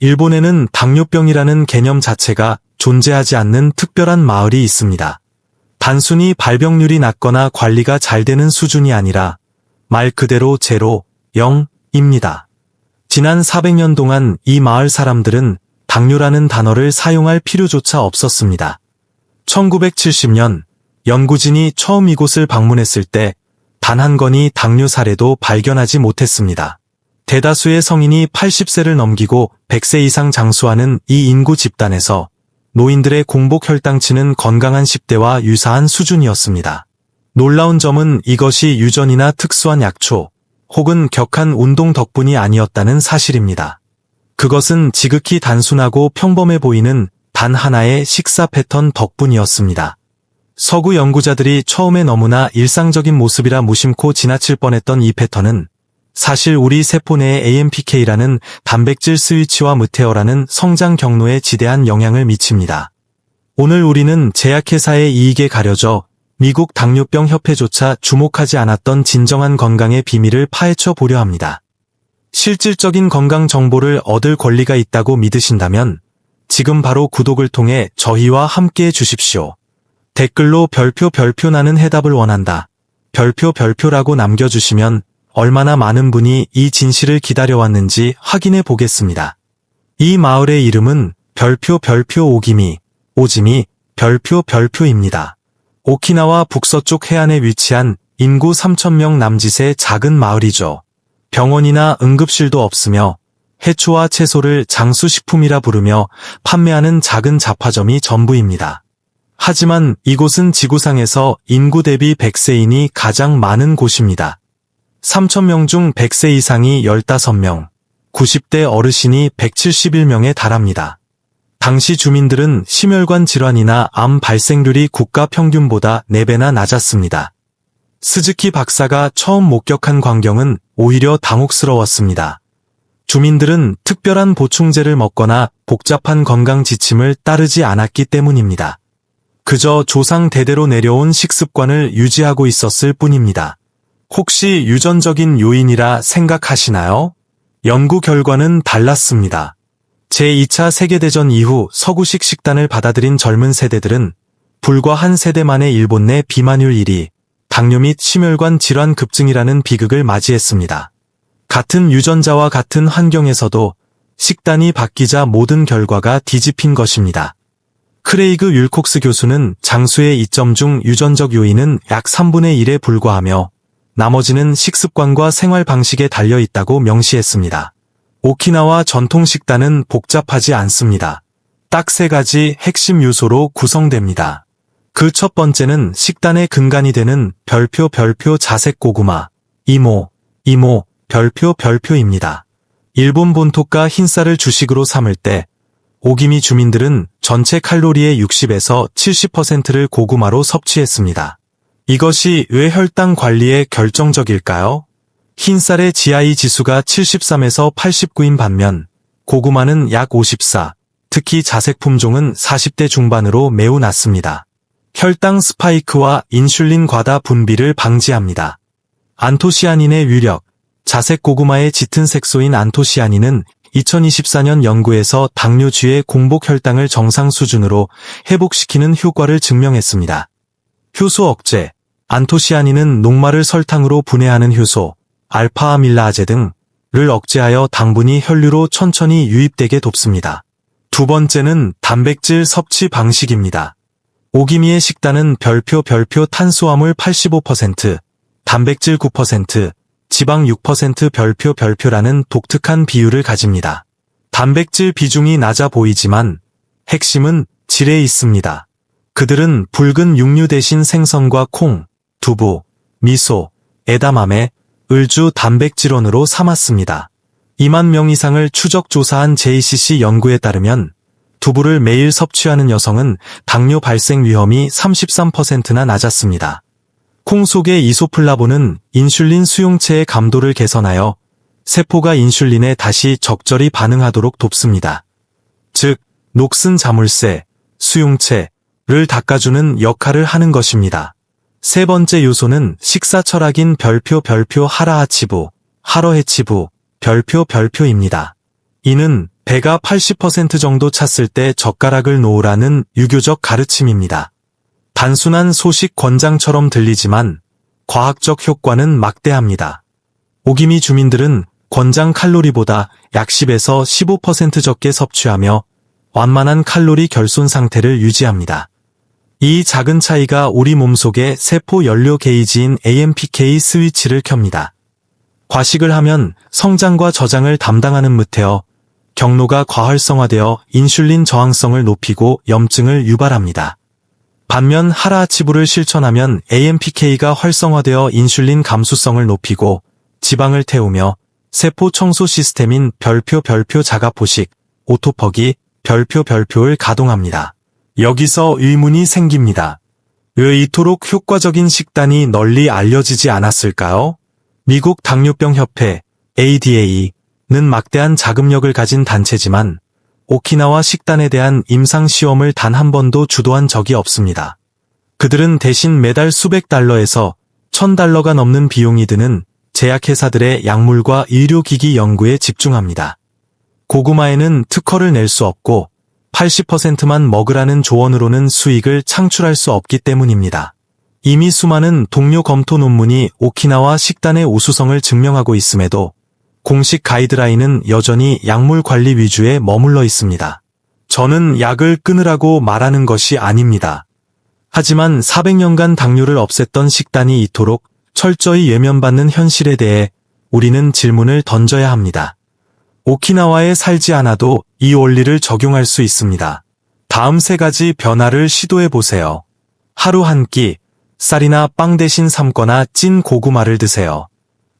일본에는 당뇨병이라는 개념 자체가 존재하지 않는 특별한 마을이 있습니다. 단순히 발병률이 낮거나 관리가 잘 되는 수준이 아니라 말 그대로 제로, 0입니다. 지난 400년 동안 이 마을 사람들은 당뇨라는 단어를 사용할 필요조차 없었습니다. 1970년 연구진이 처음 이곳을 방문했을 때 단 한 건의 당뇨 사례도 발견하지 못했습니다. 대다수의 성인이 80세를 넘기고 100세 이상 장수하는 이 인구 집단에서 노인들의 공복 혈당치는 건강한 10대와 유사한 수준이었습니다. 놀라운 점은 이것이 유전이나 특수한 약초 혹은 격한 운동 덕분이 아니었다는 사실입니다. 그것은 지극히 단순하고 평범해 보이는 단 하나의 식사 패턴 덕분이었습니다. 서구 연구자들이 처음에 너무나 일상적인 모습이라 무심코 지나칠 뻔했던 이 패턴은 사실 우리 세포 내의 AMPK라는 단백질 스위치와 무테어라는 성장 경로에 지대한 영향을 미칩니다. 오늘 우리는 제약회사의 이익에 가려져 미국 당뇨병 협회조차 주목하지 않았던 진정한 건강의 비밀을 파헤쳐 보려 합니다. 실질적인 건강 정보를 얻을 권리가 있다고 믿으신다면 지금 바로 구독을 통해 저희와 함께해 주십시오. 댓글로 별표 나는 해답을 원한다. 별표라고 남겨주시면 얼마나 많은 분이 이 진실을 기다려왔는지 확인해 보겠습니다. 이 마을의 이름은 별표 오기미, 오지미, 별표입니다. 오키나와 북서쪽 해안에 위치한 인구 3,000명 남짓의 작은 마을이죠. 병원이나 응급실도 없으며 해초와 채소를 장수식품이라 부르며 판매하는 작은 잡화점이 전부입니다. 하지만 이곳은 지구상에서 인구 대비 100세인이 가장 많은 곳입니다. 3,000명 중 100세 이상이 15명, 90대 어르신이 171명에 달합니다. 당시 주민들은 심혈관 질환이나 암 발생률이 국가 평균보다 4배나 낮았습니다. 스즈키 박사가 처음 목격한 광경은 오히려 당혹스러웠습니다. 주민들은 특별한 보충제를 먹거나 복잡한 건강 지침을 따르지 않았기 때문입니다. 그저 조상 대대로 내려온 식습관을 유지하고 있었을 뿐입니다. 혹시 유전적인 요인이라 생각하시나요? 연구 결과는 달랐습니다. 제2차 세계대전 이후 서구식 식단을 받아들인 젊은 세대들은 불과 한 세대 만에 일본 내 비만율 1위, 당뇨 및 심혈관 질환 급증이라는 비극을 맞이했습니다. 같은 유전자와 같은 환경에서도 식단이 바뀌자 모든 결과가 뒤집힌 것입니다. 크레이그 윌콕스 교수는 장수의 이점 중 유전적 요인은 약 3분의 1에 불과하며 나머지는 식습관과 생활 방식에 달려 있다고 명시했습니다. 오키나와 전통 식단은 복잡하지 않습니다. 딱 3가지 핵심 요소로 구성됩니다. 그 첫 번째는 식단의 근간이 되는 별표 자색 고구마, 이모, 별표입니다. 일본 본토가 흰쌀을 주식으로 삼을 때 오기미 주민들은 전체 칼로리의 60에서 70%를 고구마로 섭취했습니다. 이것이 왜 혈당 관리에 결정적일까요? 흰쌀의 GI 지수가 73에서 89인 반면 고구마는 약 54, 특히 자색 품종은 40대 중반으로 매우 낮습니다. 혈당 스파이크와 인슐린 과다 분비를 방지합니다. 안토시아닌의 위력, 자색 고구마의 짙은 색소인 안토시아닌은 2024년 연구에서 당뇨주의 공복 혈당을 정상 수준으로 회복시키는 효과를 증명했습니다. 효소 억제, 안토시아닌은 녹말을 설탕으로 분해하는 효소, 알파-아밀라아제 등을 억제하여 당분이 혈류로 천천히 유입되게 돕습니다. 두 번째는 단백질 섭취 방식입니다. 오기미의 식단은 별표 탄수화물 85%, 단백질 9%, 지방 6% 별표라는 독특한 비율을 가집니다. 단백질 비중이 낮아 보이지만 핵심은 질에 있습니다. 그들은 붉은 육류 대신 생선과 콩, 두부, 미소, 에다마메, 을주 단백질원으로 삼았습니다. 2만 명 이상을 추적 조사한 JCC 연구에 따르면 두부를 매일 섭취하는 여성은 당뇨 발생 위험이 33%나 낮았습니다. 콩 속의 이소플라본은 인슐린 수용체의 감도를 개선하여 세포가 인슐린에 다시 적절히 반응하도록 돕습니다. 즉, 녹슨 자물쇠, 수용체를 닦아주는 역할을 하는 것입니다. 세 번째 요소는 식사 철학인 별표 하라하치부, 하러헤치부, 별표입니다. 이는 배가 80% 정도 찼을 때 젓가락을 놓으라는 유교적 가르침입니다. 단순한 소식 권장처럼 들리지만 과학적 효과는 막대합니다. 오기미 주민들은 권장 칼로리보다 약 10에서 15% 적게 섭취하며 완만한 칼로리 결손 상태를 유지합니다. 이 작은 차이가 우리 몸속의 세포 연료 게이지인 AMPK 스위치를 켭니다. 과식을 하면 성장과 저장을 담당하는 무태어 경로가 과활성화되어 인슐린 저항성을 높이고 염증을 유발합니다. 반면 하라하치부를 실천하면 AMPK가 활성화되어 인슐린 감수성을 높이고 지방을 태우며 세포 청소 시스템인 별표 자가포식, 오토퍼기, 별표를 가동합니다. 여기서 의문이 생깁니다. 왜 이토록 효과적인 식단이 널리 알려지지 않았을까요? 미국 당뇨병 협회 ADA는 막대한 자금력을 가진 단체지만 오키나와 식단에 대한 임상 시험을 단 한 번도 주도한 적이 없습니다. 그들은 대신 매달 수백 달러에서 1000달러가 넘는 비용이 드는 제약회사들의 약물과 의료기기 연구에 집중합니다. 고구마에는 특허를 낼 수 없고 80%만 먹으라는 조언으로는 수익을 창출할 수 없기 때문입니다. 이미 수많은 동료 검토 논문이 오키나와 식단의 우수성을 증명하고 있음에도 공식 가이드라인은 여전히 약물 관리 위주에 머물러 있습니다. 저는 약을 끊으라고 말하는 것이 아닙니다. 하지만 400년간 당뇨를 없앴던 식단이 이토록 철저히 외면받는 현실에 대해 우리는 질문을 던져야 합니다. 오키나와에 살지 않아도 이 원리를 적용할 수 있습니다. 다음 3가지 변화를 시도해보세요. 하루 한 끼, 쌀이나 빵 대신 삶거나 찐 고구마를 드세요.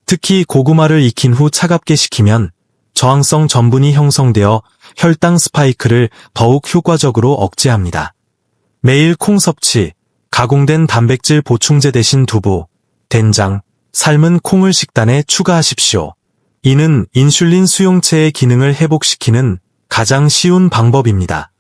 특히 고구마를 익힌 후 차갑게 식히면 저항성 전분이 형성되어 혈당 스파이크를 더욱 효과적으로 억제합니다. 매일 콩 섭취, 가공된 단백질 보충제 대신 두부, 된장, 삶은 콩을 식단에 추가하십시오. 이는 인슐린 수용체의 기능을 회복시키는 가장 쉬운 방법입니다.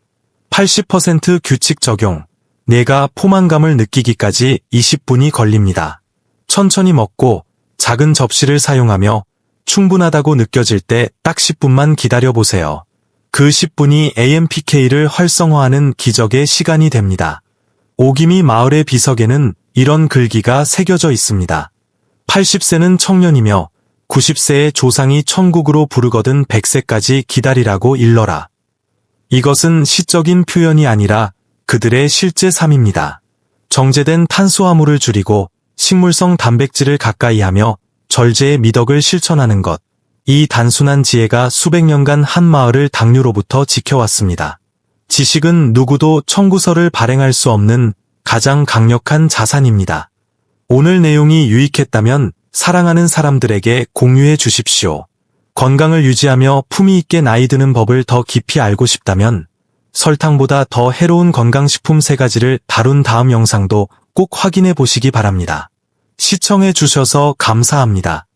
80% 규칙 적용. 뇌가 포만감을 느끼기까지 20분이 걸립니다. 천천히 먹고 작은 접시를 사용하며 충분하다고 느껴질 때 딱 10분만 기다려보세요. 그 10분이 AMPK를 활성화하는 기적의 시간이 됩니다. 오기미 마을의 비석에는 이런 글귀가 새겨져 있습니다. 80세는 청년이며 90세의 조상이 천국으로 부르거든 100세까지 기다리라고 일러라. 이것은 시적인 표현이 아니라 그들의 실제 삶입니다. 정제된 탄수화물을 줄이고 식물성 단백질을 가까이 하며 절제의 미덕을 실천하는 것. 이 단순한 지혜가 수백 년간 한 마을을 당뇨로부터 지켜왔습니다. 지식은 누구도 청구서를 발행할 수 없는 가장 강력한 자산입니다. 오늘 내용이 유익했다면 사랑하는 사람들에게 공유해 주십시오. 건강을 유지하며 품위 있게 나이 드는 법을 더 깊이 알고 싶다면 설탕보다 더 해로운 건강식품 3가지를 다룬 다음 영상도 꼭 확인해 보시기 바랍니다. 시청해 주셔서 감사합니다.